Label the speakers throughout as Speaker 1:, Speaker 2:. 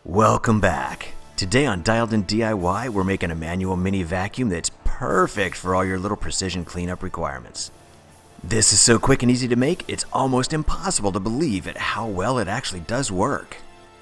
Speaker 1: Welcome back. Today on Dialed In DIY, we're making a manual mini vacuum that's perfect for all your little precision cleanup requirements. This is so quick and easy to make, it's almost impossible to believe at how well it actually does work.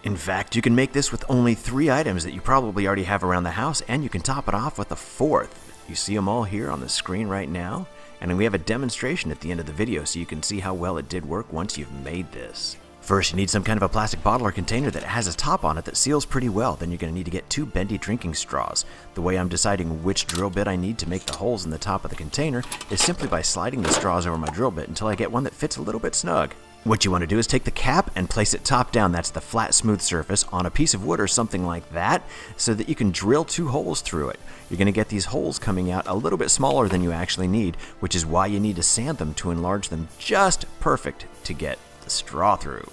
Speaker 1: In fact, you can make this with only 3 items that you probably already have around the house, and you can top it off with a 4th. You see them all here on the screen right now, and we have a demonstration at the end of the video so you can see how well it did work once you've made this. First, you need some kind of a plastic bottle or container that has a top on it that seals pretty well. Then you're going to need to get 2 bendy drinking straws. The way I'm deciding which drill bit I need to make the holes in the top of the container is simply by sliding the straws over my drill bit until I get one that fits a little bit snug. What you want to do is take the cap and place it top down, that's the flat smooth surface, on a piece of wood or something like that, so that you can drill 2 holes through it. You're going to get these holes coming out a little bit smaller than you actually need, which is why you need to sand them to enlarge them just perfect to get the straw through.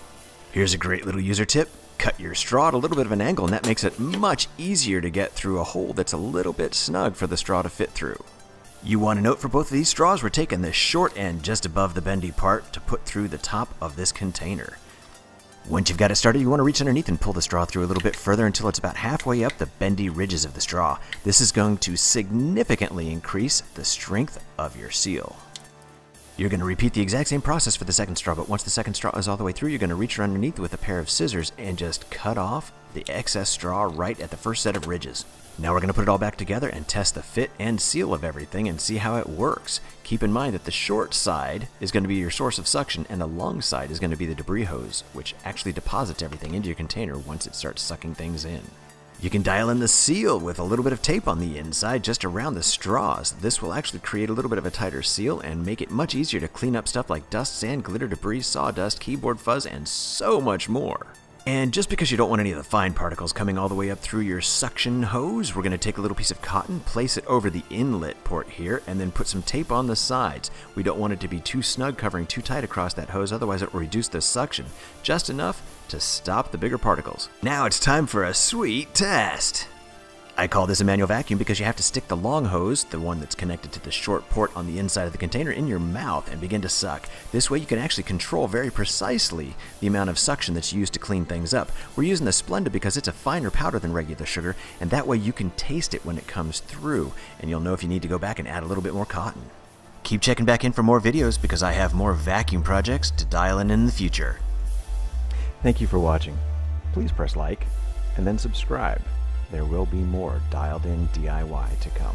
Speaker 1: Here's a great little user tip. Cut your straw at a little bit of an angle, and that makes it much easier to get through a hole that's a little bit snug for the straw to fit through. You want to note for both of these straws, we're taking the short end just above the bendy part to put through the top of this container. Once you've got it started, you want to reach underneath and pull the straw through a little bit further until it's about halfway up the bendy ridges of the straw. This is going to significantly increase the strength of your seal. You're going to repeat the exact same process for the second straw, but once the second straw is all the way through, you're going to reach underneath with a pair of scissors and just cut off the excess straw right at the first set of ridges. Now we're going to put it all back together and test the fit and seal of everything and see how it works. Keep in mind that the short side is going to be your source of suction and the long side is going to be the debris hose, which actually deposits everything into your container once it starts sucking things in. You can dial in the seal with a little bit of tape on the inside just around the straws. This will actually create a little bit of a tighter seal and make it much easier to clean up stuff like dust, sand, glitter, debris, sawdust, keyboard fuzz, and so much more. And just because you don't want any of the fine particles coming all the way up through your suction hose, we're going to take a little piece of cotton, place it over the inlet port here, and then put some tape on the sides. We don't want it to be too snug, covering too tight across that hose, otherwise it will reduce the suction just enough to stop the bigger particles. Now it's time for a sweet test. I call this a manual vacuum because you have to stick the long hose, the one that's connected to the short port on the inside of the container, in your mouth and begin to suck. This way you can actually control very precisely the amount of suction that's used to clean things up. We're using the Splenda because it's a finer powder than regular sugar, and that way you can taste it when it comes through, and you'll know if you need to go back and add a little bit more cotton. Keep checking back in for more videos because I have more vacuum projects to dial in the future.
Speaker 2: Thank you for watching. Please press like and then subscribe. There will be more Dialed In DIY to come.